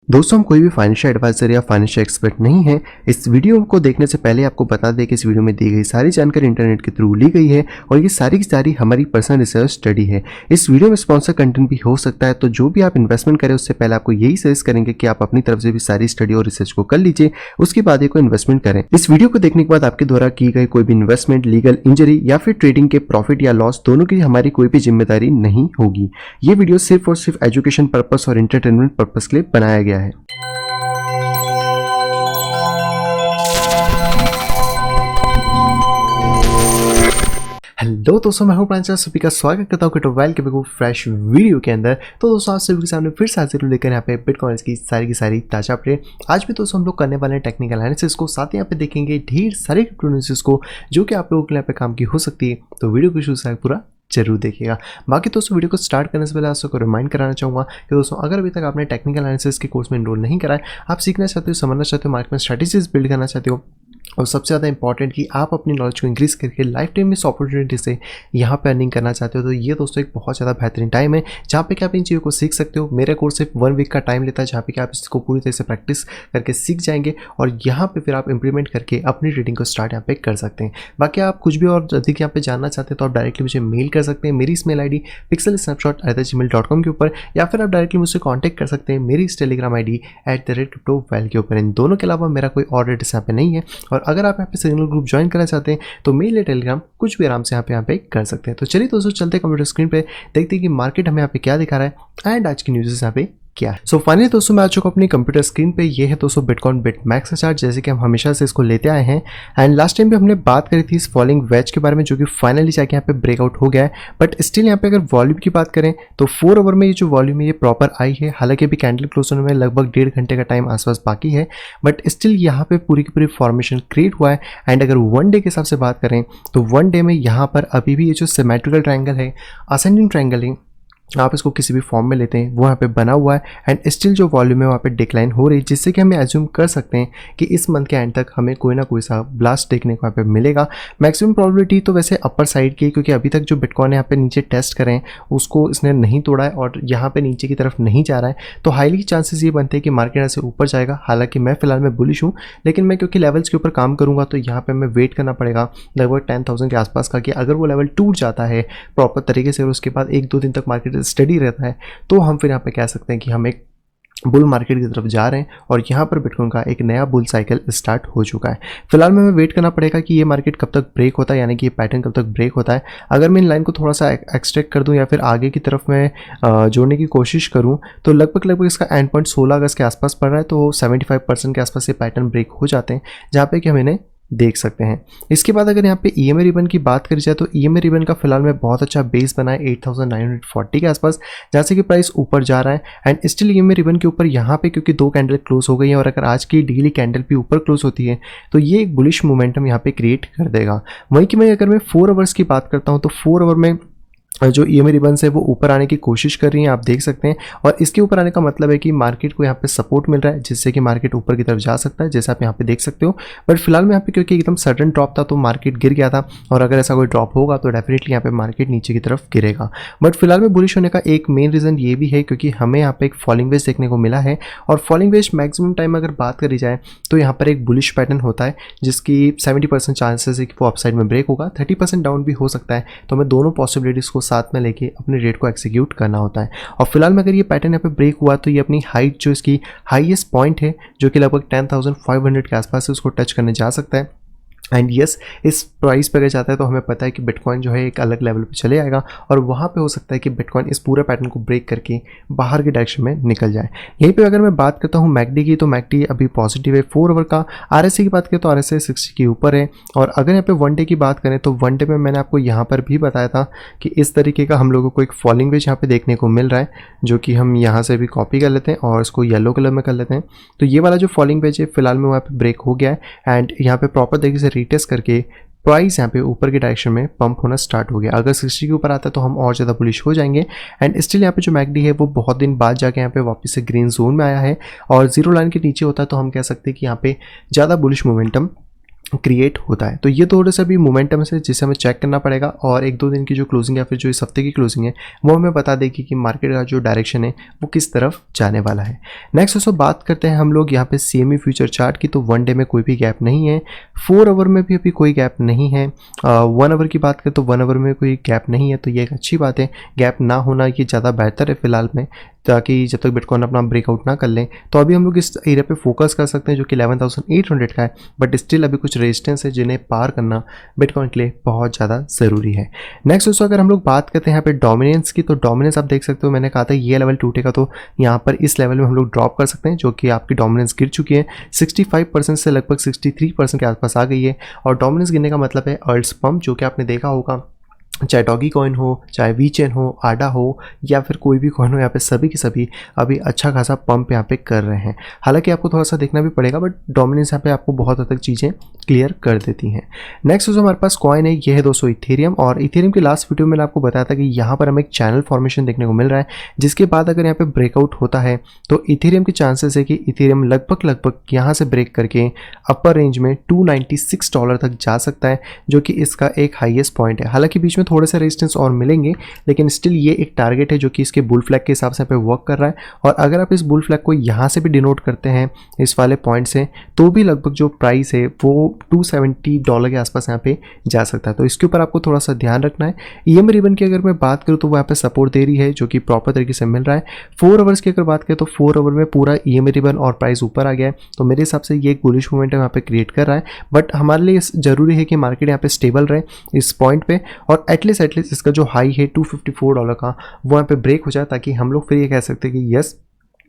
दोस्तों हम कोई भी फाइनेंशियल एडवाइजर या फाइनेंशियल एक्सपर्ट नहीं है। इस वीडियो को देखने से पहले आपको बता दें कि इस वीडियो में दी गई सारी जानकारी इंटरनेट के थ्रू ली गई है और ये सारी की सारी हमारी पर्सनल रिसर्च स्टडी है। इस वीडियो में स्पॉन्सर कंटेंट भी हो सकता है, तो जो भी आप इन्वेस्टमेंट करें उससे पहले आपको यही सजेस्ट करेंगे कि आप अपनी तरफ से भी सारी स्टडी और रिसर्च को कर लीजिए, उसके बाद ही कोई इन्वेस्टमेंट करें। इस वीडियो को देखने के बाद आपके द्वारा की गई कोई भी इन्वेस्टमेंट, लीगल इंजरी या फिर ट्रेडिंग के प्रॉफिट या लॉस दोनों की हमारी कोई भी जिम्मेदारी नहीं होगी। ये वीडियो सिर्फ और सिर्फ एजुकेशन पर्पस और एंटरटेनमेंट पर्पस के लिए बनाया गया है। हेलो दोस्तों, मैं हूं प्रांजल, सभी का स्वागत करता हूं किटोवेल के बिल्कुल फ्रेश वीडियो के अंदर। तो दोस्तों आज सभी के सामने फिर से हाजिर लेकर यहाँ पे बिटकॉइंस की सारी ताजा अपडेट। आज भी दोस्तों हम लोग करने वाले हैं टेक्निकल एनालिसिस को, साथ ही यहाँ पे देखेंगे ढेर सारे क्रिप्टो न्यूज़ को जो कि आप लोगों के लिए यहाँ पे काम की हो सकती है। तो वीडियो को शुरू से पूरा जरूर देखिएगा। बाकी दोस्तों वीडियो को स्टार्ट करने से पहले आपको रिमाइंड कराना चाहूँगा कि दोस्तों अगर अभी तक आपने टेक्निकल एनालिसिस के कोर्स में एनरोल नहीं करा है, आप सीखना चाहते हो, समझना चाहते हो, मार्केट में स्ट्रेटेजीज बिल्ड करना चाहते हो, और सबसे ज़्यादा इंपॉर्टेंट कि आप अपनी नॉलेज को इंक्रीज करके लाइफ टाइम में इस अपॉर्चुनिटी से यहाँ पे अर्निंग करना चाहते हो, तो ये दोस्तों एक बहुत ज़्यादा बेहतरीन टाइम है जहाँ पे कि आप इन चीज़ों को सीख सकते हो। मेरा कोर्स सिर्फ 1 वीक का टाइम लेता है जहाँ पे कि आप इसको पूरी तरह से प्रैक्टिस करके सीख जाएंगे और यहाँ पे फिर आप इंप्लीमेंट करके अपनी ट्रेडिंग को स्टार्ट यहाँ पे कर सकते हैं। बाकी आप कुछ भी और अधिक यहाँ पे जानना चाहते हैं तो आप डायरेक्टली मुझे मेल कर सकते हैं मेरी इस मेल ID pixelsnapshot@gmail.com के ऊपर, या फिर आप डायरेक्टली मुझसे कॉन्टैक्ट कर सकते हैं मेरी इस टेलीग्राम ID @cryptoval के ऊपर। इन दोनों के अलावा मेरा कोई और एड्रेस यहाँ पे नहीं है। और अगर आप यहाँ पे सिग्नल ग्रुप ज्वाइन करना चाहते हैं तो मेल या टेलीग्राम कुछ भी आराम से यहाँ पे कर सकते हैं। तो चलिए दोस्तों चलते हैं कंप्यूटर स्क्रीन पे, देखते हैं कि मार्केट हमें यहाँ पे क्या दिखा रहा है एंड आज की न्यूज़ यहाँ पे क्या है। सो फाइनली दोस्तों मैं आ चुका अपनी कंप्यूटर स्क्रीन पे। ये है दोस्तों बिटकॉइन बिटमैक्स का चार्ट, जैसे कि हम हमेशा से इसको लेते आए हैं। एंड लास्ट टाइम भी हमने बात करी थी इस फॉलिंग वेज के बारे में, जो कि फाइनली जाके यहाँ पे ब्रेकआउट हो गया है। बट स्टिल यहाँ पे अगर वॉल्यूम की बात करें तो 4 आवर में ये जो वॉल्यूम है ये प्रॉपर आई है। हालांकि अभी कैंडल क्लोज होने में लगभग 1.5 घंटे का टाइम आसपास बाकी है, बट स्टिल यहाँ पे पूरी की पूरी फॉर्मेशन क्रिएट हुआ है। एंड अगर 1 डे के हिसाब से बात करें तो 1 डे में यहाँ पर अभी भी ये जो सिमेट्रिकल ट्रायंगल है, असेंडिंग ट्रायंगल है, आप इसको किसी भी फॉर्म में लेते हैं, वो यहाँ पे बना हुआ है। एंड स्टिल जो वॉल्यूम है वहाँ पे डिक्लाइन हो रही है, जिससे कि हमें एज्यूम कर सकते हैं कि इस मंथ के एंड तक हमें कोई ना कोई सा ब्लास्ट देखने को यहाँ पे मिलेगा। मैक्सिमम प्रोबेबिलिटी तो वैसे अपर साइड की, क्योंकि अभी तक जो बिटकॉइन यहाँ पे नीचे टेस्ट करें उसको इसने नहीं तोड़ा है और यहाँ पे नीचे की तरफ नहीं जा रहा है, तो हाईली चांसेस ये बनते हैं कि मार्केट यहाँ से ऊपर जाएगा। हालांकि मैं फिलहाल में बुलिश हूँ, लेकिन मैं क्योंकि लेवल्स के ऊपर काम करूँगा तो यहाँ पर हमें वेट करना पड़ेगा लगभग 10,000 के आसपास का, कि अगर वो लेवल टूट जाता है प्रॉपर तरीके से और उसके बाद 1-2 दिन तक मार्केट स्टडी रहता है, तो हम फिर यहाँ पे कह सकते हैं कि हम एक बुल मार्केट की तरफ जा रहे हैं और यहाँ पर बिटकॉइन का एक नया बुल साइकिल स्टार्ट हो चुका है। फिलहाल में हमें वेट करना पड़ेगा कि ये मार्केट कब तक ब्रेक होता है, यानी कि ये पैटर्न कब तक ब्रेक होता है। अगर मैं इन लाइन को थोड़ा सा एक्सट्रैक्ट कर दूं या फिर आगे की तरफ मैं जोड़ने की कोशिश करूं तो लगभग इसका एंड पॉइंट 16 अगस्त के आसपास पड़ रहा है, तो 75% के आसपास ये पैटर्न ब्रेक हो जाते हैं, जहाँ पे कि हम इन्हें देख सकते हैं। इसके बाद अगर यहाँ पे EMA रिबन की बात करी जाए तो EMA रिबन का फिलहाल में बहुत अच्छा बेस बना है 8,940 के आसपास, जहाँ से कि प्राइस ऊपर जा रहा है। एंड स्टिल EMA रिबन के ऊपर यहाँ पे क्योंकि 2 कैंडल क्लोज हो गई हैं और अगर आज की डेली कैंडल भी ऊपर क्लोज होती है तो ये एक बुलिश मोमेंटम यहाँ पे क्रिएट कर देगा। वहीं कि मैं अगर मैं 4 आवर्स की बात करता हूँ तो 4 आवर में जो EMA रिबन्स है वो ऊपर आने की कोशिश कर रही हैं, आप देख सकते हैं। और इसके ऊपर आने का मतलब है कि मार्केट को यहाँ पे सपोर्ट मिल रहा है, जिससे कि मार्केट ऊपर की तरफ जा सकता है, जैसा आप यहाँ पे देख सकते हो। बट फिलहाल में यहाँ पे क्योंकि एकदम सडन ड्रॉप था तो मार्केट गिर गया था, और अगर ऐसा कोई ड्रॉप होगा तो डेफिनेटली यहाँ पे मार्केट नीचे की तरफ गिरेगा। बट फिलहाल में बुलिश होने का एक मेन रीज़न ये भी है क्योंकि हमें यहाँ पे एक फॉलिंग वेज देखने को मिला है, और फॉलिंग वेज मैक्सिमम टाइम अगर बात करी जाए तो यहाँ पर एक बुलिश पैटर्न होता है जिसकी 70% चांसेस है कि वो अपसाइड में ब्रेक होगा, 30% डाउन भी हो सकता है। तो हमें दोनों पॉसिबिलिटीज़ को साथ में लेके अपने रेट को एक्सिक्यूट करना होता है। और फिलहाल में अगर ये पैटर्न यहाँ पे ब्रेक हुआ तो ये अपनी हाइट जो इसकी हाईएस्ट पॉइंट है जो कि लगभग 10,500 के आसपास है, उसको टच करने जा सकता है। एंड यस, इस प्राइस पे अगर जाता है तो हमें पता है कि बिटकॉइन जो है एक अलग लेवल पे चले आएगा और वहाँ पे हो सकता है कि बिटकॉइन इस पूरे पैटर्न को ब्रेक करके बाहर के डायरेक्शन में निकल जाए। यहीं पे अगर मैं बात करता हूँ मैकडी की, तो मैकडी अभी पॉजिटिव है 4 आवर का। RSI की बात करें तो RSI 60 के ऊपर है। और अगर यहाँ पे 1 डे की बात करें तो 1 डे में मैंने आपको यहाँ पर भी बताया था कि इस तरीके का हम लोगों को एक फॉलिंग वेज यहाँ पे देखने को मिल रहा है, जो कि हम यहाँ से भी कॉपी कर लेते हैं और इसको येलो कलर में कर लेते हैं। तो ये वाला जो फॉलिंग वेज है फिलहाल में वहाँ पे ब्रेक हो गया है एंड यहाँ पे प्रॉपर तरीके से रीटेस्ट करके प्राइस यहाँ पे ऊपर की डायरेक्शन में पंप होना स्टार्ट हो गया। अगर 60 के ऊपर आता है तो हम और ज़्यादा बुलिश हो जाएंगे। एंड स्टिल यहाँ पे जो मैकडी है वो बहुत दिन बाद जाके यहाँ पे वापस से ग्रीन जोन में आया है और जीरो लाइन के नीचे होता है तो हम कह सकते हैं कि यहाँ पे ज़्यादा बुलिश मोमेंटम क्रिएट होता है। तो ये थोड़े से भी मोमेंटम है जिसे हमें चेक करना पड़ेगा, और 1-2 दिन की जो क्लोजिंग या फिर जो इस हफ्ते की क्लोजिंग है वो हमें बता देगी कि मार्केट का जो डायरेक्शन है वो किस तरफ जाने वाला है। नेक्स्ट दोस्तों बात करते हैं हम लोग यहाँ पे CME फ्यूचर चार्ट की। तो 1 डे में कोई भी गैप नहीं है, 4 आवर में भी अभी कोई गैप नहीं है। 1 आवर की बात करें तो 1 आवर में कोई गैप नहीं है, तो ये एक अच्छी बात है। गैप ना होना ये ज़्यादा बेहतर है फिलहाल में, ताकि जब तक बिटकॉइन अपना ब्रेकआउट ना कर लें। तो अभी हम लोग इस एरिया पे फोकस कर सकते हैं जो कि 11,800 का है, बट स्टिल अभी कुछ रेजिस्टेंस है जिन्हें पार करना बिटकॉइन के लिए बहुत ज़्यादा ज़रूरी है। नेक्स्ट दोस्तों अगर हम लोग बात करते हैं यहाँ पे डोमिनेंस की, तो डोमिनेंस आप देख सकते हो, मैंने कहा था ये लेवल टूटेगा तो यहाँ पर इस लेवल में हम लोग ड्रॉप कर सकते हैं, जो कि आपकी डोमिनेंस गिर चुकी है 65% से लगभग 63% के आसपास आ गई है। और डोमिनेंस गिरने का मतलब है अर्ल्स पंप, जो कि आपने देखा होगा, चाहे डॉगी कॉइन हो, चाहे वी चेन हो, आडा हो, या फिर कोई भी कॉइन हो, यहाँ पे सभी के सभी अभी अच्छा खासा पंप यहाँ पे कर रहे हैं। हालांकि आपको थोड़ा सा देखना भी पड़ेगा, बट डोमिनेंस यहाँ पे आपको बहुत हद तक चीज़ें क्लियर कर देती हैं। नेक्स्ट दोस्तों हमारे पास कॉइन है, ये है दोस्तों इथेरियम। और इथेरियम की लास्ट वीडियो में मैंने आपको बताया था कि यहाँ पर हमें एक चैनल फॉर्मेशन देखने को मिल रहा है, जिसके बाद अगर यहाँ पे ब्रेकआउट होता है तो इथेरियम के चांसेस है कि इथेरियम लगभग यहाँ से ब्रेक करके अपर रेंज में $296 तक जा सकता है, जो कि इसका एक हाईएस्ट पॉइंट है। हालांकि बीच में थोड़े से रेजिस्टेंस और मिलेंगे, लेकिन स्टिल ये एक टारगेट है जो कि इसके बुल फ्लैग के हिसाब से पे वर्क कर रहा है। और अगर आप इस बुल फ्लैग को यहाँ से भी डिनोट करते हैं इस वाले पॉइंट से, तो भी लगभग जो प्राइस है वो $270 के आसपास यहाँ पे जा सकता है। तो इसके ऊपर आपको थोड़ा सा ध्यान रखना है। EM रिबन की अगर मैं बात करूँ तो वो यहाँ पे सपोर्ट दे रही है, जो कि प्रॉपर तरीके से मिल रहा है। 4 आवर्स की अगर बात करें तो 4 आवर में पूरा EM रिबन और प्राइस ऊपर आ गया है, तो मेरे हिसाब से ये एक बुलिश मोमेंटम यहाँ पे क्रिएट कर रहा है। बट हमारे लिए जरूरी है कि मार्केट यहाँ पे स्टेबल रहे इस पॉइंट पे, और एटलीस्ट इसका जो हाई है $254 का वो यहाँ पे ब्रेक हो जाए, ताकि हम लोग फिर ये कह सकते हैं कि यस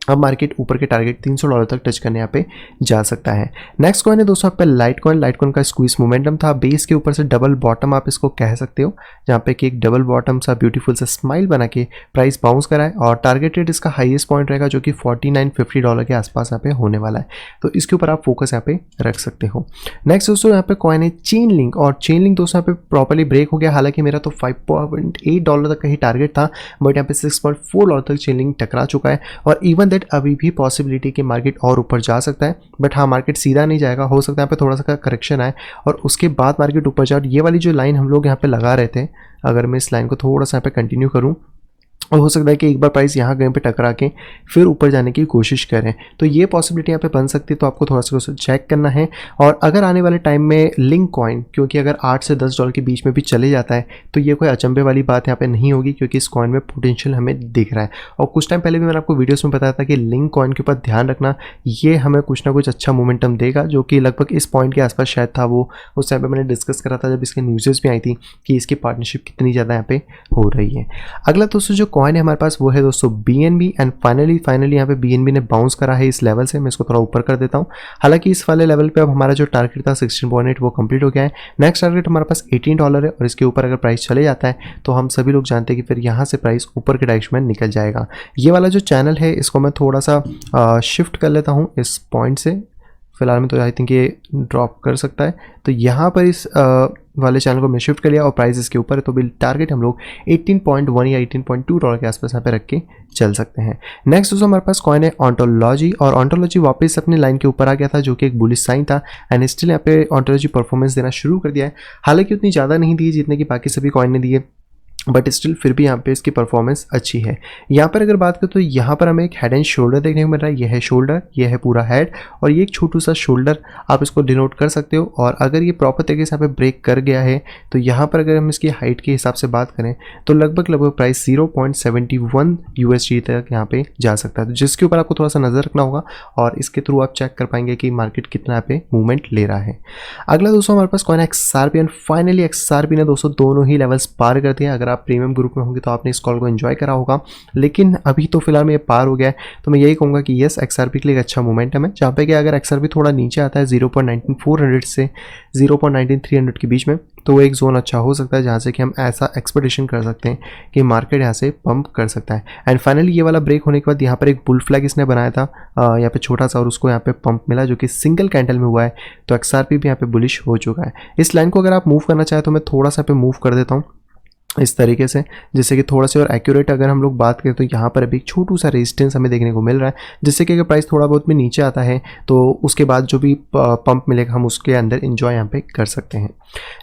अब मार्केट ऊपर के टारगेट $300 तक टच करने यहाँ पे जा सकता है। नेक्स्ट कॉइन है दोस्तों आप पे लाइट कॉइन का स्क्वीज मोमेंटम था, बेस के ऊपर से डबल बॉटम आप इसको कह सकते हो, जहाँ पे कि एक डबल बॉटम सा ब्यूटीफुल सा स्माइल बना के प्राइस बाउंस करा है। और टारगेट रेट इसका हाईएस्ट पॉइंट रहेगा जो कि $4950 के आसपास यहाँ पे होने वाला है, तो इसके ऊपर आप फोकस यहाँ पे रख सकते हो। नेक्स्ट दोस्तों यहाँ पे कॉइन है चेन लिंक, और चेन लिंक दोस्तों यहाँ पे प्रॉपरली ब्रेक हो गया। हालांकि मेरा तो $5.8 तक का ही टारगेट था, बट यहाँ पे $6.4 तक चेन लिंक टकरा चुका है। और इवन दैट अभी भी पॉसिबिलिटी कि मार्केट और ऊपर जा सकता है, बट हाँ मार्केट सीधा नहीं जाएगा, हो सकता है यहाँ पे थोड़ा सा करेक्शन आए और उसके बाद मार्केट ऊपर जाए। ये वाली जो लाइन हम लोग यहाँ पे लगा रहे थे, अगर मैं इस लाइन को थोड़ा सा यहाँ पे कंटिन्यू करूँ, और हो सकता है कि एक बार प्राइस यहाँ कहीं पे टकरा के फिर ऊपर जाने की कोशिश करें, तो ये पॉसिबिलिटी यहाँ पे बन सकती है। तो आपको थोड़ा सा चेक करना है। और अगर आने वाले टाइम में लिंक कॉइन, क्योंकि अगर $8 से $10 के बीच में भी चले जाता है तो ये कोई अचंभे वाली बात यहाँ पे नहीं होगी, क्योंकि इस कॉइन में पोटेंशियल हमें दिख रहा है। और कुछ टाइम पहले भी मैंने आपको वीडियोस में बताया था कि लिंक कॉइन के ऊपर ध्यान रखना, ये हमें कुछ ना कुछ अच्छा मोमेंटम देगा, जो कि लगभग इस पॉइंट के आसपास शायद था। वो उस टाइम पर मैंने डिस्कस करा था जब इसके न्यूज़ भी आई थी कि इसकी पार्टनरशिप कितनी ज़्यादा यहाँ पे हो रही है। अगला दोस्तों जो कॉइन है हमारे पास वो है दोस्तों BNB। एंड फाइनली यहाँ पे BNB ने बाउंस करा है इस लेवल से। मैं इसको थोड़ा ऊपर कर देता हूँ। हालांकि इस वाले लेवल पे अब हमारा जो टारगेट था 16.8 वो कंप्लीट हो गया है। नेक्स्ट टारगेट हमारे पास $18 है, और इसके ऊपर अगर प्राइस चले जाता है तो हम सभी लोग जानते हैं कि फिर यहाँ से प्राइस ऊपर के डायरेक्शन में निकल जाएगा। ये वाला जो चैनल है इसको मैं थोड़ा सा शिफ्ट कर लेता हूँ इस पॉइंट से। फिलहाल में तो आई थिंक ये ड्रॉप कर सकता है, तो यहाँ पर इस वाले चैनल को मैं शिफ्ट कर लिया और प्राइस इसके ऊपर है, तो बिल टारगेट हम लोग 18.1 या $18.2 के आसपास यहाँ पे रख के चल सकते हैं। नेक्स्ट दोस्तों हमारे पास कॉइन है ऑन्टोलॉजी, और ऑन्टोलॉजी वापस अपनी लाइन के ऊपर आ गया था, जो कि एक बुलिश साइन था। एंड स्टिल यहाँ पे ऑन्टोलॉजी परफॉर्मेंस देना शुरू कर दिया है। हालांकि उतनी ज़्यादा नहीं दी जितने कि बाकी सभी कॉइन ने दिए, बट स्टिल फिर भी यहाँ पे इसकी परफॉर्मेंस अच्छी है। यहाँ पर अगर बात करें तो यहाँ पर हमें एक हेड एंड शोल्डर देखने को मिल रहा है। यह है शोल्डर, यह है पूरा हेड, और ये एक छोटू सा शोल्डर आप इसको डिनोट कर सकते हो। और अगर ये प्रॉपर तरीके से यहाँ पे ब्रेक कर गया है तो यहाँ पर अगर हम इसकी हाइट के हिसाब से बात करें तो लगभग प्राइस 0.71 USD तक यहाँ पे जा सकता है, तो जिसके ऊपर आपको थोड़ा सा नज़र रखना होगा, और इसके थ्रू आप चेक कर पाएंगे कि मार्केट कितना यहाँ पे मूवमेंट ले रहा है। अगला दोस्तों हमारे पास coin XRP, and finally XRP ने दोस्तों दोनों ही लेवल्स पार कर दिया। अगर आप प्रीमियम ग्रुप में होंगे तो आपने इस कॉल को एंजॉय करा होगा, लेकिन अभी तो फिलहाल में ये पार हो गया है। तो मैं यही कहूँगा कि यस XRP के लिए एक अच्छा मोमेंटम है, जहाँ पे कि अगर XRP थोड़ा नीचे आता है 0.19400 से 0.19300 के बीच में, तो वो एक जोन अच्छा हो सकता है जहाँ से कि हम ऐसा एक्सपेक्टेशन कर सकते हैं कि मार्केट यहाँ से पंप कर सकता है। एंड फाइनली ये वाला ब्रेक होने के बाद यहाँ पर एक बुल फ्लैग इसने बनाया था यहाँ पे छोटा सा, और उसको यहाँ पे पंप मिला जो कि सिंगल कैंडल में हुआ है। तो XRP भी यहाँ पे बुलिश हो चुका है। इस लाइन को अगर आप मूव करना चाहें तो मैं थोड़ा सा पे मूव कर देता हूँ। इस तरीके से, जैसे कि थोड़ा सा और एक्यूरेट अगर हम लोग बात करें तो यहाँ पर अभी एक छोटू सा रेजिस्टेंस हमें देखने को मिल रहा है, जिससे कि अगर प्राइस थोड़ा बहुत भी नीचे आता है तो उसके बाद जो भी पंप मिलेगा हम उसके अंदर इंजॉय यहाँ पे कर सकते हैं।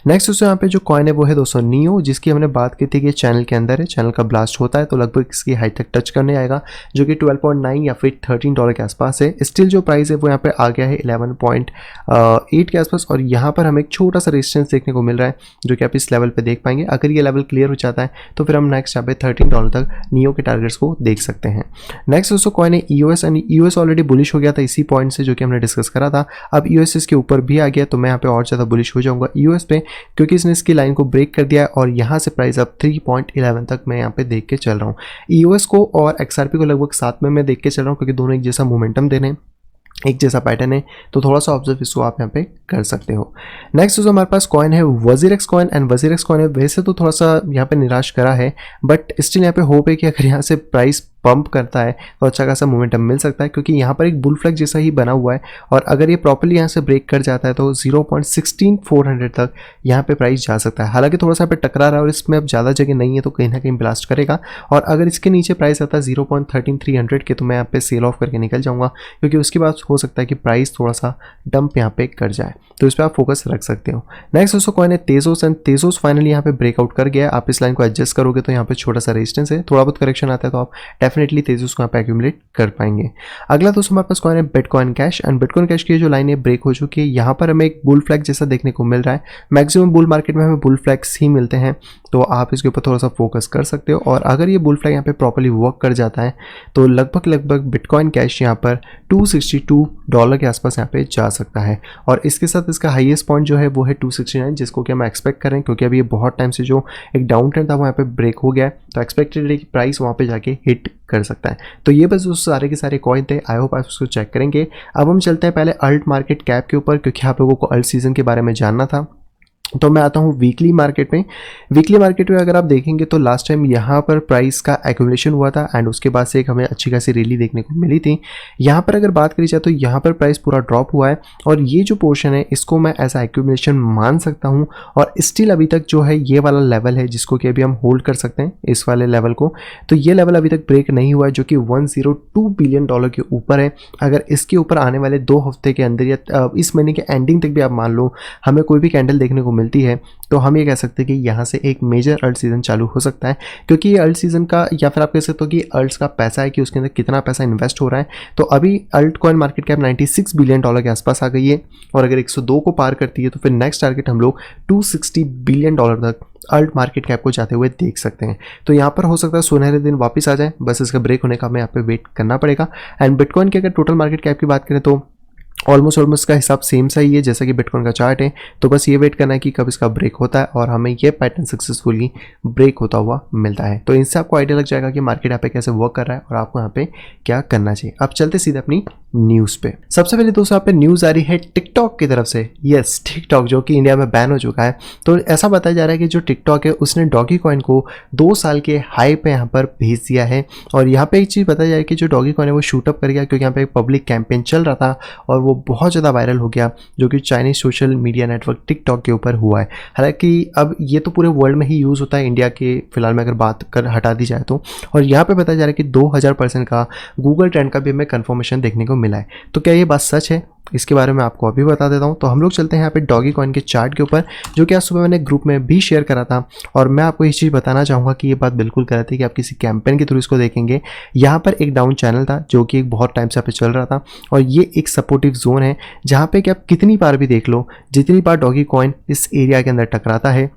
नेक्स्ट दोस्तों यहाँ पे जो कॉइन है वो है दोस्तों नियो, जिसकी हमने बात की थी कि चैनल के अंदर है, चैनल का ब्लास्ट होता है तो लगभग इसकी हाई तक टच करने आएगा, जो कि 12.9 या फिर $13 के आसपास है। स्टिल जो प्राइस है वो यहाँ पे आ गया है 11.8 के आसपास, और यहाँ पर हमें एक छोटा सा रेजिस्टेंस देखने को मिल रहा है जो कि आप इस लेवल पे देख पाएंगे। अगर ये लेवल क्लियर हो जाता है तो फिर हम नेक्स्ट यहाँ पे $13 तक नियो के टारगेट्स को देख सकते हैं। नेक्स्ट दोस्तों कॉइन है EOS, and EOS already bullish हो गया था इसी पॉइंट से जो कि हमने डिस्कस करा था। अब ईओएस इसके ऊपर भी आ गया तो मैं यहाँ पे और ज़्यादा बुलिश हो जाऊंगा ईओएस पे, क्योंकि इसने इसकी लाइन को ब्रेक कर दिया है और यहाँ से प्राइस अब 3.11 तक मैं यहाँ पे देख के चल रहा हूँ। ईओएस को और एक्सआरपी को लगभग साथ में मैं देख के चल रहा हूँ, क्योंकि दोनों एक जैसा मोमेंटम दे रहे हैं, एक जैसा पैटर्न है, तो थोड़ा सा ऑब्जर्व इसको आप यहाँ पे कर सकते हो। नेक्स्ट जो हमारे पास कॉइन है WazirX coin, and WazirX coin है वैसे तो थोड़ा सा यहाँ पे निराश करा है, बट स्टिल यहाँ पे होप है कि अगर यहाँ से प्राइस पंप करता है तो अच्छा खासा मोमेंटम मिल सकता है, क्योंकि यहाँ पर एक बुल फ्लैग जैसा ही बना हुआ है, और अगर ये प्रॉपर्ली यहाँ से ब्रेक कर जाता है तो 0.16400 तक यहाँ पे प्राइस जा सकता है। हालांकि थोड़ा सा पे टकरा रहा है और इसमें अब ज़्यादा जगह नहीं है तो कहीं ना कहीं ब्लास्ट करेगा, और अगर इसके नीचे प्राइस आता है 0.13300 के तो मैं यहाँ पे सेल ऑफ करके निकल जाऊँगा, क्योंकि उसके बाद हो सकता है कि प्राइस थोड़ा सा डंप यहाँ पे कर जाए, तो इस पर आप फोकस रख सकते हो। नेक्स्ट दोस्तों कॉइन है तेजोस, एंड तेजोस फाइनली यहाँ पे ब्रेकआउट कर गया। आप इस लाइन को एडजस्ट करोगे तो यहाँ पे छोटा सा रेजिस्टेंस है, थोड़ा बहुत करेक्शन आता है तो आप डेफिनेटली तेजोस को यहाँ पे एक्यूमुलेट कर पाएंगे। अगला दोस्तों हमारे पास कॉइन है bitcoin cash, and bitcoin cash की जो लाइन है ब्रेक हो चुकी है। यहाँ पर हमें एक बुल फ्लैग जैसा देखने को मिल रहा है, मैक्सिमम बुल मार्केट में हमें बुल फ्लैग्स ही मिलते हैं, तो आप इसके ऊपर थोड़ा सा फोकस कर सकते हो। और अगर ये बुल फ्लैग यहाँ पे प्रॉपर्ली वर्क कर जाता है तो लगभग बिटकॉइन कैश यहाँ पर $262 के आसपास यहाँ पे जा सकता है, और इसके साथ इसका हाईएस्ट पॉइंट जो है वो है 269, जिसको कि हम एक्सपेक्ट करें, क्योंकि अभी ये बहुत टाइम से जो एक डाउन ट्रेंड था वो यहाँ पे ब्रेक हो गया है, तो एक्सपेक्टेड है कि प्राइस वहाँ पे जाके हिट कर सकता है। तो ये बस उस सारे के सारे कॉइन थे, आई होप आप उसको चेक करेंगे। अब हम चलते हैं पहले अल्ट मार्केट कैप के ऊपर, क्योंकि आप लोगों को अल्ट सीजन के बारे में जानना था। तो मैं आता हूँ वीकली मार्केट में। वीकली मार्केट में अगर आप देखेंगे तो लास्ट टाइम यहाँ पर प्राइस का एक्यूमुलेशन हुआ था, एंड उसके बाद से एक हमें अच्छी खासी रैली देखने को मिली थी। यहाँ पर अगर बात करी जाए तो यहाँ पर प्राइस पूरा ड्रॉप हुआ है, और ये जो पोर्शन है इसको मैं ऐसा एक्यूमुलेशन मान सकता हूँ, और स्टिल अभी तक जो है ये वाला लेवल है जिसको कि अभी हम होल्ड कर सकते हैं इस वाले लेवल को, तो ये लेवल अभी तक ब्रेक नहीं हुआ है जो कि $102 बिलियन के ऊपर है। अगर इसके ऊपर आने वाले 2 हफ्ते के अंदर या इस महीने के एंडिंग तक भी आप मान लो हमें कोई भी कैंडल देखने को मिलती है, तो हम ये कह सकते हैं कि यहाँ से एक मेजर अल्ट सीजन चालू हो सकता है, क्योंकि ये अल्ट सीजन का, या फिर आप कह सकते हो कि अल्ट्स का पैसा है कि उसके अंदर कितना पैसा इन्वेस्ट हो रहा है। तो अभी altcoin market cap $96 billion के आसपास आ गई है, और अगर 102 को पार करती है तो फिर नेक्स्ट टारगेट हम लोग $260 बिलियन तक अल्ट मार्केट कैप को जाते हुए देख सकते हैं। तो यहाँ पर हो सकता है सुनहरे दिन वापस आ जाए, बस इसका ब्रेक होने का हमें यहाँ पे वेट करना पड़ेगा। एंड बिटकॉइन की अगर टोटल मार्केट कैप की बात करें तो ऑलमोस्ट का हिसाब सेम सा ही है जैसा कि बिटकॉइन का चार्ट है, तो बस ये वेट करना है कि कब इसका ब्रेक होता है और हमें ये पैटर्न सक्सेसफुली ब्रेक होता हुआ मिलता है। तो इनसे आपको आइडिया लग जाएगा कि मार्केट यहाँ पे कैसे वर्क कर रहा है और आपको यहाँ पे क्या करना चाहिए। अब चलते सीधे अपनी न्यूज़ पे। सबसे पहले दोस्तों यहाँ पे न्यूज़ आ रही है टिकटॉक की तरफ से। यस, टिकटॉक जो कि इंडिया में बैन हो चुका है, तो ऐसा बताया जा रहा है कि जो टिकटॉक है उसने डॉगी कॉइन को 2 साल के हाई पे यहाँ पर भेज दिया है। और यहाँ पे एक चीज़ बताया जा रहा है कि जो डॉगी कॉइन है वो शूटअप कर गया, क्योंकि यहाँ पे एक पब्लिक कैंपेन चल रहा था और वो बहुत ज़्यादा वायरल हो गया, जो कि Chinese social media network TikTok के ऊपर हुआ है। हालांकि अब ये तो पूरे वर्ल्ड में ही यूज़ होता है, इंडिया के फिलहाल में अगर बात कर हटा दी जाए तो। और यहाँ पे बताया जा रहा है कि 2000% का गूगल ट्रेंड का भी हमें कंफर्मेशन देखने को मिला है। तो क्या ये बात सच है, इसके बारे में आपको अभी बता देता हूं। तो हम लोग चलते हैं यहाँ पे डॉगी कॉइन के चार्ट के ऊपर, जो कि आज सुबह मैंने ग्रुप में भी शेयर करा था। और मैं आपको इस चीज़ बताना चाहूँगा कि ये बात बिल्कुल गलत है कि आप किसी कैंपेन के थ्रू इसको देखेंगे। यहाँ पर एक डाउन चैनल था जो कि एक बहुत टाइम से यहाँ पे चल रहा था, और ये एक सपोर्टिव जोन है जहाँ पे कि आप कितनी बार भी देख लो, जितनी बार डॉगी कॉइन इस एरिया के अंदर टकराता है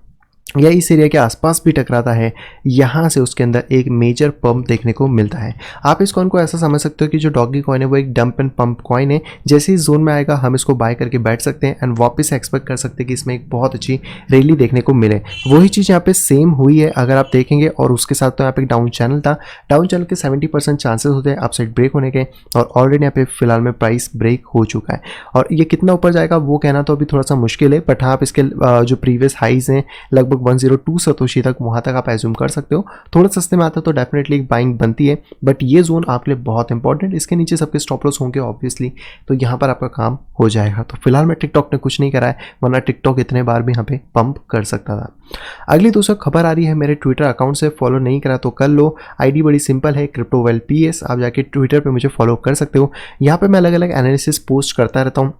या इस एरिया के आसपास भी टकराता है, यहाँ से उसके अंदर एक मेजर पंप देखने को मिलता है। आप इस कॉइन को ऐसा समझ सकते हो कि जो डॉगी कॉइन है वो एक डंप एंड पंप कॉइन है। जैसे इस जोन में आएगा हम इसको बाय करके बैठ सकते हैं एंड वापस एक्सपेक्ट कर सकते हैं कि इसमें एक बहुत अच्छी रैली देखने को मिले। वही चीज़ यहाँ पे सेम हुई है अगर आप देखेंगे। और उसके साथ तो यहाँ पे एक डाउन चैनल था, डाउन चैनल के 70% चांसेस होते हैं अपसाइड ब्रेक होने के, और ऑलरेडी यहाँ पे फिलहाल में प्राइस ब्रेक हो चुका है। और ये कितना ऊपर जाएगा वो कहना तो अभी थोड़ा सा मुश्किल है, बट हाँ आप इसके जो प्रीवियस हाइज हैं लगभग लगभग 102 सतोशी तक, वहाँ तक आप एज्यूम कर सकते हो। थोड़ा सस्ते में आता है तो डेफिनेटली एक बाइंग बनती है, बट ये जोन आपके लिए बहुत इंपॉर्टेंट, इसके नीचे सबके स्टॉप लॉस होंगे ऑब्वियसली, तो यहाँ पर आपका काम हो जाएगा। तो फिलहाल मैं टिकटॉक ने कुछ नहीं करा है, वरना टिकटॉक इतने बार भी यहाँ पे पंप कर सकता था। अगली दोस्तों खबर आ रही है मेरे ट्विटर अकाउंट से, फॉलो नहीं करा तो कर लो। आईडी बड़ी सिंपल है, क्रिप्टोवेल PS, आप जाके ट्विटर पे मुझे फॉलो कर सकते हो। यहाँ पे मैं अलग अलग एनालिसिस पोस्ट करता रहता हूँ।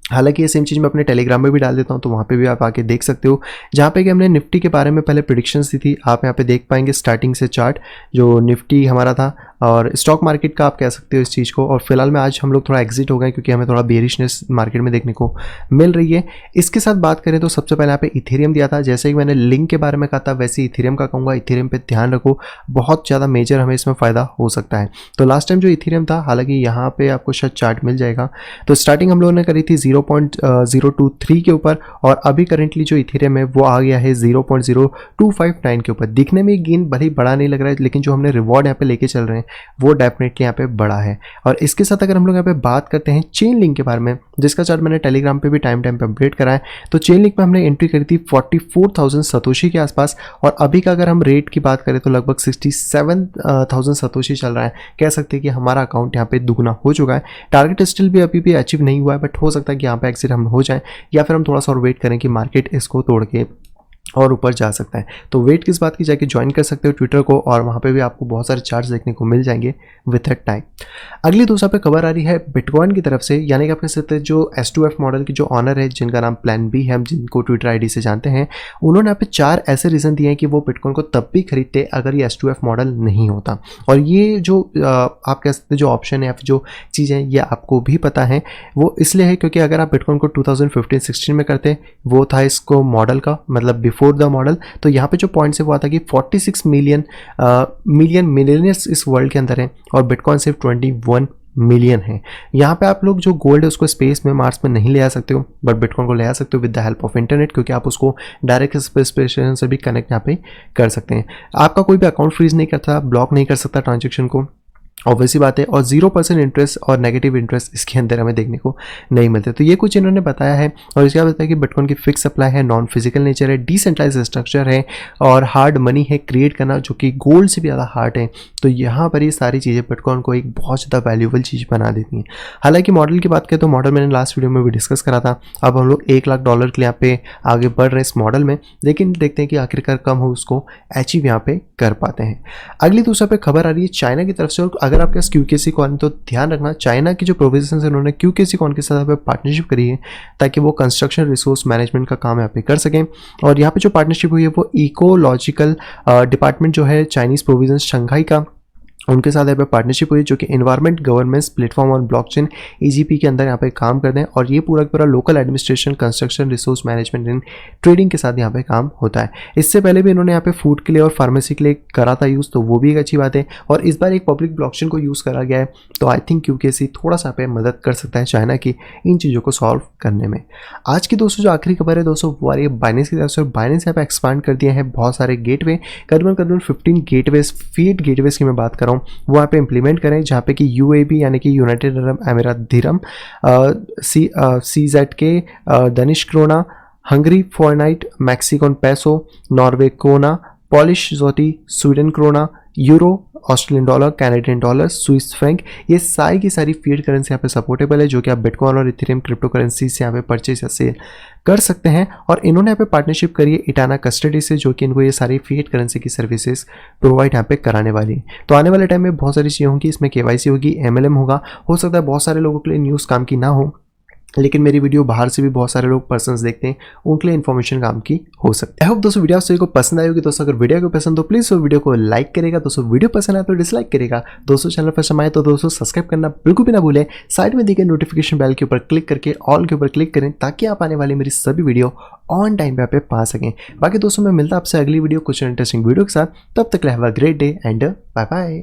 हालांकि ये सेम चीज़ मैं अपने टेलीग्राम में भी डाल देता हूँ, तो वहाँ पे भी आप आके देख सकते हो, जहाँ पे कि हमने निफ्टी के बारे में पहले प्रिडिक्शंस दी थी। आप यहाँ पे देख पाएंगे स्टार्टिंग से चार्ट, जो निफ्टी हमारा था, और स्टॉक मार्केट का आप कह सकते हो इस चीज़ को। और फिलहाल में आज हम लोग थोड़ा एग्जिट हो गए क्योंकि हमें थोड़ा बेरिशनेस मार्केट में देखने को मिल रही है। इसके साथ बात करें तो सबसे पहले यहाँ पे इथेरियम दिया था, जैसे कि मैंने लिंक के बारे में कहा था वैसे इथेरियम का कहूँगा। इथेरियम पे ध्यान रखो, बहुत ज़्यादा मेजर हमें इसमें फ़ायदा हो सकता है। तो लास्ट टाइम जो इथेरियम था, हालांकि यहाँ पे आपको शायद चार्ट मिल जाएगा, तो स्टार्टिंग हम लोगों ने करी थी 0.023 के ऊपर, और अभी करेंटली जो इथेरियम है वो आ गया है 0.0259 के ऊपर। दिखने में गेन भले ही बड़ा नहीं लग रहा है, लेकिन जो हमने रिवॉर्ड यहाँ पे लेके चल रहे हैं वो डेफिनेटली यहाँ पे बड़ा है। और इसके साथ अगर हम लोग यहाँ पे बात करते हैं चेन लिंक के बारे में, जिसका चार्ट मैंने टेलीग्राम पे भी टाइम पे अपडेट करा है, तो चेन लिंक पे हमने एंट्री करी थी 44,000 सतोशी के आसपास, और अभी का अगर हम रेट की बात करें तो लगभग 67,000 सतोशी चल रहा है। कह सकते हैं कि हमारा अकाउंट यहाँ पे दुगना हो चुका है। टारगेट स्टिल भी अभी भी अचीव नहीं हुआ है, बट हो सकता है कि यहाँ पे एक्सिट हम हो जाए, या फिर हम थोड़ा सा और वेट करें कि मार्केट इसको तोड़ के और ऊपर जा सकता है। तो वेट किस बात की, जाके ज्वाइन कर सकते हो ट्विटर को, और वहाँ पे भी आपको बहुत सारे चार्ट्स देखने को मिल जाएंगे विथ अ टाइम। अगली दूसरा पे खबर आ रही है बिटकॉइन की तरफ से, यानी कि आप कह सकते हैं जो S2F मॉडल की जो ऑनर है, जिनका नाम प्लान बी है, हम जिनको ट्विटर आईडी से जानते हैं, उन्होंने यहाँ पे 4 ऐसे रीज़न दिए हैं कि वो बिटकॉइन को तब भी खरीदते अगर ये S2F मॉडल नहीं होता। और ये जो आप कह सकते हैं जो ऑप्शन है या फिर जो चीज़ें ये आपको भी पता है, वो इसलिए है क्योंकि अगर आप बिटकॉइन को 2015-16 में करते, वो था इसको मॉडल का मतलब बिफोर द मॉडल, तो यहाँ पे जो पॉइंट है वो आता कि 46 मिलियनियर्स इस वर्ल्ड के अंदर हैं, और बिटकॉइन सिर्फ 21 मिलियन है। यहाँ पे आप लोग जो गोल्ड है उसको स्पेस में, मार्स में नहीं ले आ सकते हो, बट बिटकॉइन को ले आ सकते हो with the help of internet, क्योंकि आप उसको डायरेक्ट स्पेस स्टेशन से भी कनेक्ट यहाँ पे कर सकते हैं। आपका कोई भी अकाउंट फ्रीज नहीं करता, ब्लॉक नहीं कर सकता ट्रांजेक्शन को, ऑब्वियसली बात है, और 0% इंटरेस्ट और नेगेटिव इंटरेस्ट इसके अंदर हमें देखने को नहीं मिलते। तो ये कुछ इन्होंने बताया है, और इसके बाद बताया कि बिटकॉइन की फिक्स सप्लाई है, नॉन फिजिकल नेचर है, डिसेंट्रलाइज स्ट्रक्चर है, और हार्ड मनी है क्रिएट करना, जो कि गोल्ड से भी ज़्यादा हार्ड है। तो यहाँ पर ये सारी चीज़ें बिटकॉइन को एक बहुत ज़्यादा वैल्यूएबल चीज़ बना देती हैं। हालांकि मॉडल की बात करें तो मॉडल मैंने लास्ट वीडियो में भी डिस्कस करा था। अब हम लोग $1 लाख के लिए यहाँ पे आगे बढ़ रहे हैं इस मॉडल में, लेकिन देखते हैं कि आखिरकार कम हो उसको अचीव यहाँ पे कर पाते हैं। अगली दूसरा पे खबर आ रही है चाइना की तरफ से, और अगर आपके QKC कॉइन, तो ध्यान रखना चाइना की जो प्रोविजन है उन्होंने QKC कॉइन के साथ पार्टनरशिप करी है, ताकि वो कंस्ट्रक्शन रिसोर्स मैनेजमेंट का काम यहाँ पे कर सकें। और यहाँ पे जो पार्टनरशिप हुई है वो इकोलॉजिकल डिपार्टमेंट जो है चाइनीज प्रोविजन शंघाई का, उनके साथ यहाँ पे पार्टनरशिप हुई, जो कि एनवायरमेंट गवर्नेंस प्लेटफॉर्म और ब्लॉकचेन EGP के अंदर यहाँ पे काम करते हैं। और ये पूरा पूरा local administration, construction, resource management and trading के साथ यहाँ पे काम होता है। इससे पहले भी इन्होंने यहाँ पे फूड के लिए और फार्मेसी के लिए करा था यूज़, तो वो भी एक अच्छी बात है। और इस बार एक पब्लिक ब्लॉकचेन को यूज़ करा गया है, तो आई थिंक QKC थोड़ा सा यहाँ पे मदद कर सकता है चाइना की इन चीज़ों को सॉल्व करने में। आज की दोस्तों जो आखिरी खबर है दोस्तों, वो आ रही है बाइनेंस की तरफ से। बाइनेंस यहाँ पे एक्सपांड कर दिया है बहुत सारे गेटवे, करीबन 15 गेटवेज, फीड गेटवेज की मैं बात कर रहा हूँ, वो यहाँ पे इंप्लीमेंट करें, जहाँ पे कि UAB यानी कि United Arab Emirates dirham, CZK, Danish krona, Hungary forint, Mexican peso, Norway krona, Polish zloty, Sweden krona, euro, Australian dollar, Canadian dollar, Swiss franc, ये सारी की सारी फीड करेंसी यहाँ पे सपोर्टेबल है, जो कि आप बिटकॉइन और इथेरियम क्रिप्टो करेंसी से यहाँ पे परचेज या सेल कर सकते हैं। और इन्होंने यहाँ पे पार्टनरशिप करी है इटाना कस्टडी से, जो कि इनको ये सारी फीड करेंसी की सर्विसेज प्रोवाइड यहाँ पे कराने वाली है। तो आने वाले टाइम में बहुत सारी चीज़ें होंगी, इसमें KYC होगी, MLM होगा, हो सकता है बहुत सारे लोगों के लिए न्यूज़ काम की ना हो, लेकिन मेरी वीडियो बाहर से भी बहुत सारे लोग पर्सन्स देखते हैं, उनके लिए इन्फॉर्मेशन काम की हो सकती है। आई होप दोस्तों वीडियो आप सभी को पसंद आई होगी। दोस्तों अगर वीडियो को पसंद तो प्लीज़ वीडियो को लाइक करेगा, दोस्तों वीडियो पसंद आए तो डिसलाइक करेगा, दोस्तों चैनल पर समय तो दोस्तों सब्सक्राइब करना बिल्कुल भी ना भूलें। साइड में दी गई नोटिफिकेशन बेल के ऊपर क्लिक करके ऑल के ऊपर क्लिक करें, ताकि आप आने वाली मेरी सभी वीडियो ऑन टाइम पे पा सकें। बाकी दोस्तों मैं मिलता आपसे अगली वीडियो कुछ इंटरेस्टिंग वीडियो के साथ, तब तक have a great day and bye bye.